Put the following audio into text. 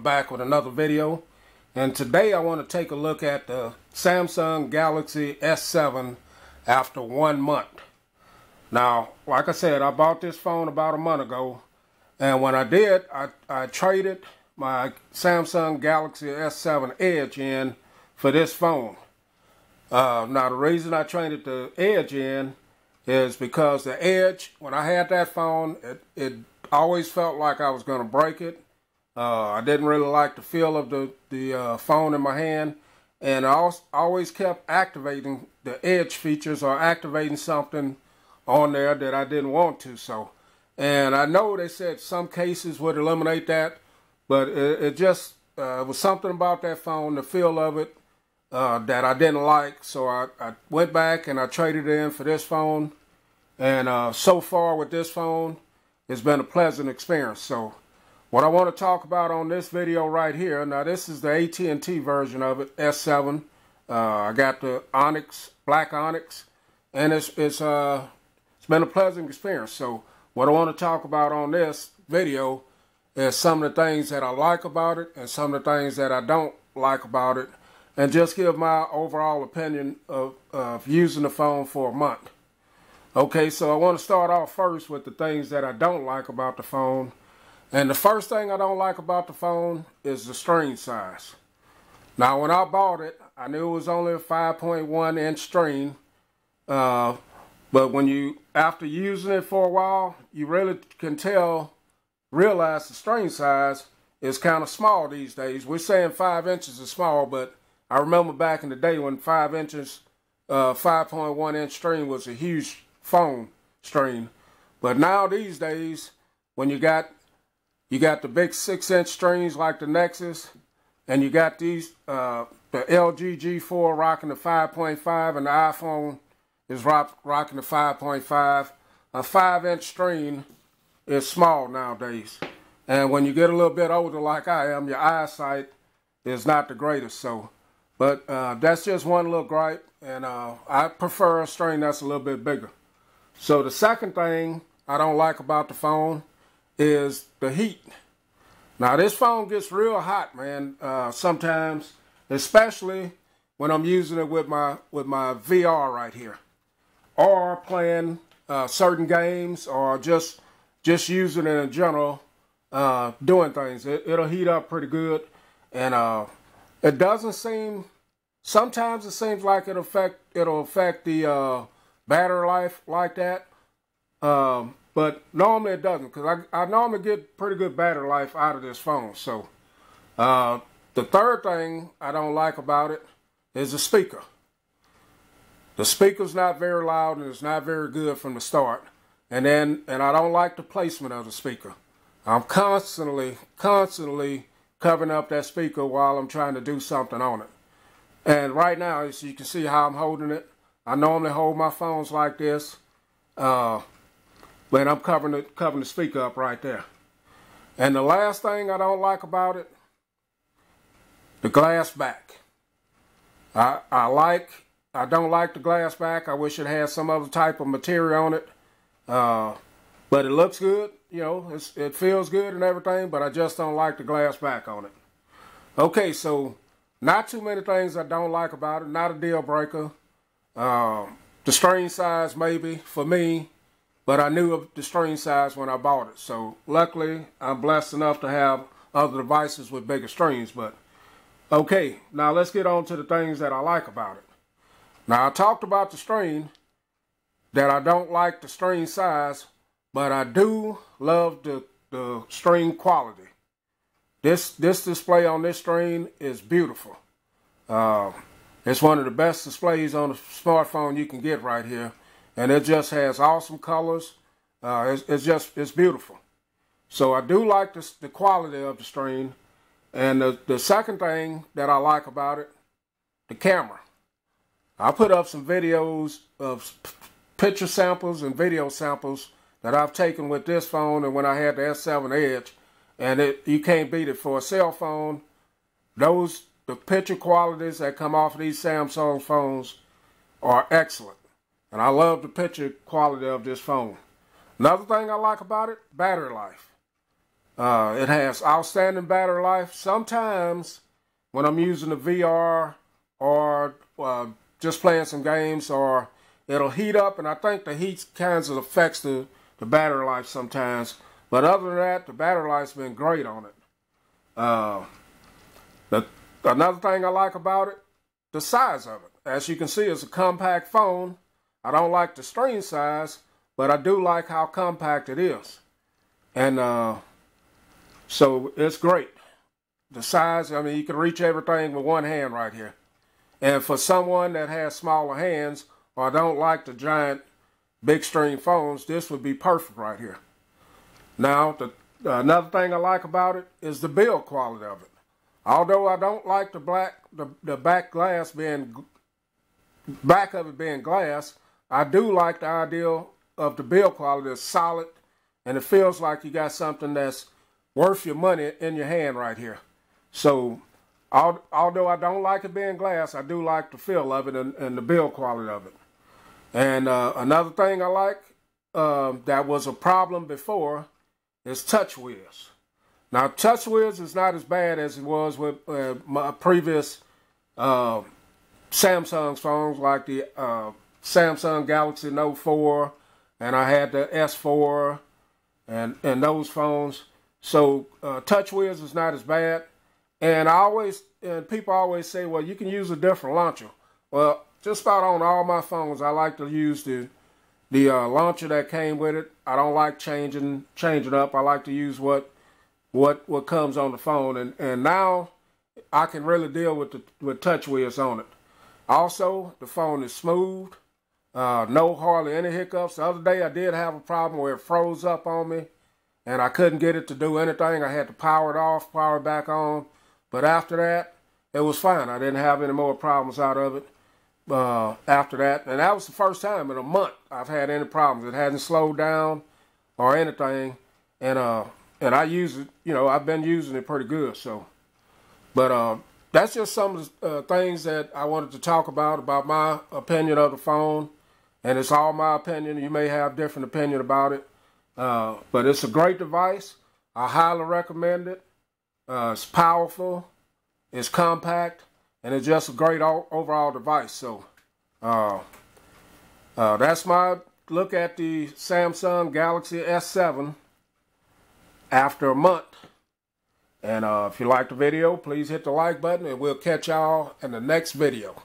back with another video, and today I want to take a look at the Samsung Galaxy S7 after 1 month. Now, like I said, I bought this phone about a month ago, and when I did, I traded my Samsung Galaxy S7 Edge in for this phone. Now, the reason I traded the Edge in is because the Edge, when I had that phone, it always felt like I was going to break it. I didn't really like the feel of the phone in my hand, and I always kept activating the Edge features or activating something on there that I didn't want to. And I know they said some cases would eliminate that, but it just was something about that phone, the feel of it, that I didn't like. So I went back and I traded in for this phone, and so far with this phone, it's been a pleasant experience. So what I want to talk about on this video right here, now this is the AT&T version of it, S7. I got the Onyx, black Onyx, and it's been a pleasant experience. So what I want to talk about on this video is some of the things that I like about it and some of the things that I don't like about it, and just give my overall opinion of using the phone for a month. Okay, so I want to start off first with the things that I don't like about the phone. And the first thing I don't like about the phone is the screen size. Now, when I bought it, I knew it was only a 5.1 inch screen. But after using it for a while, you really can realize the screen size is kind of small these days. We're saying 5 inches is small, but I remember back in the day when 5 inches, 5.1 inch screen was a huge phone screen. But now these days, when you got the big 6-inch screens like the Nexus, and you got these the LG G4 rocking the 5.5, and the iPhone is rocking the 5.5. A 5-inch screen is small nowadays, and when you get a little bit older like I am, your eyesight is not the greatest. But that's just one little gripe, and I prefer a screen that's a little bit bigger. So the second thing I don't like about the phone is the heat. Now, this phone gets real hot, man, sometimes, especially when I'm using it with my VR right here, or playing certain games, or just using it in general, doing things. It'll heat up pretty good, and it doesn't seem. Sometimes it seems like it'll affect the battery life like that. But normally it doesn't, because I normally get pretty good battery life out of this phone. So the third thing I don't like about it is the speaker. The speaker's not very loud, and it's not very good from the start. And I don't like the placement of the speaker. I'm constantly covering up that speaker while I'm trying to do something on it. And right now, as you can see how I'm holding it, I normally hold my phones like this. But I'm covering the speaker up right there. And the last thing I don't like about it, the glass back. I don't like the glass back. I wish it had some other type of material on it. But it looks good, you know, it feels good and everything, but I just don't like the glass back on it. Okay, so not too many things I don't like about it, not a deal breaker. The screen size maybe for me, but I knew of the screen size when I bought it. So luckily, I'm blessed enough to have other devices with bigger screens. But okay, now let's get on to the things that I like about it. Now, I talked about the screen, that I don't like the screen size, but I do love the screen quality. This display on this screen is beautiful. It's one of the best displays on a smartphone you can get right here. And it just has awesome colors. It's beautiful. So I do like the quality of the screen. And the second thing that I like about it, the camera. I put up some videos of picture samples and video samples that I've taken with this phone and when I had the S7 Edge. And you can't beat it for a cell phone. The picture qualities that come off of these Samsung phones are excellent. And I love the picture quality of this phone. Another thing I like about it, battery life. It has outstanding battery life. Sometimes when I'm using the VR or just playing some games, or it'll heat up, and I think the heat kind of affects the battery life sometimes. But other than that, the battery life's been great on it. Another thing I like about it, the size of it. As you can see, it's a compact phone. I don't like the screen size, but I do like how compact it is. And so it's great. The size, I mean, you can reach everything with one hand right here. And for someone that has smaller hands or don't like the giant big screen phones, this would be perfect right here. Now, another thing I like about it is the build quality of it. Although I don't like the back glass being, back of it being glass, I do like the idea of the build quality. It's solid, and it feels like you got something that's worth your money in your hand right here. So, although I don't like it being glass, I do like the feel of it and the build quality of it. And another thing I like that was a problem before is Touchwiz. Now, Touchwiz is not as bad as it was with my previous Samsung phones, like the Samsung Galaxy Note 4, and I had the S4 and those phones. So Touchwiz is not as bad. And people always say, well, you can use a different launcher. Well, just about on all my phones, I like to use the launcher that came with it. I don't like changing up. I like to use what comes on the phone, and now I can really deal with Touchwiz on it. Also, the phone is smooth. No hardly any hiccups. The other day I did have a problem where it froze up on me, and I couldn't get it to do anything. I had to power it off, power it back on. But after that, it was fine. I didn't have any more problems out of it after that. And that was the first time in a month I've had any problems. It hasn't slowed down or anything. And I use it, you know, I've been using it pretty good. So, but that's just some of the things that I wanted to talk about my opinion of the phone. And it's all my opinion. You may have different opinion about it. But it's a great device. I highly recommend it. It's powerful, it's compact, and it's just a great overall device. So that's my look at the Samsung Galaxy S7 after a month. And if you liked the video, please hit the like button, and we'll catch y'all in the next video.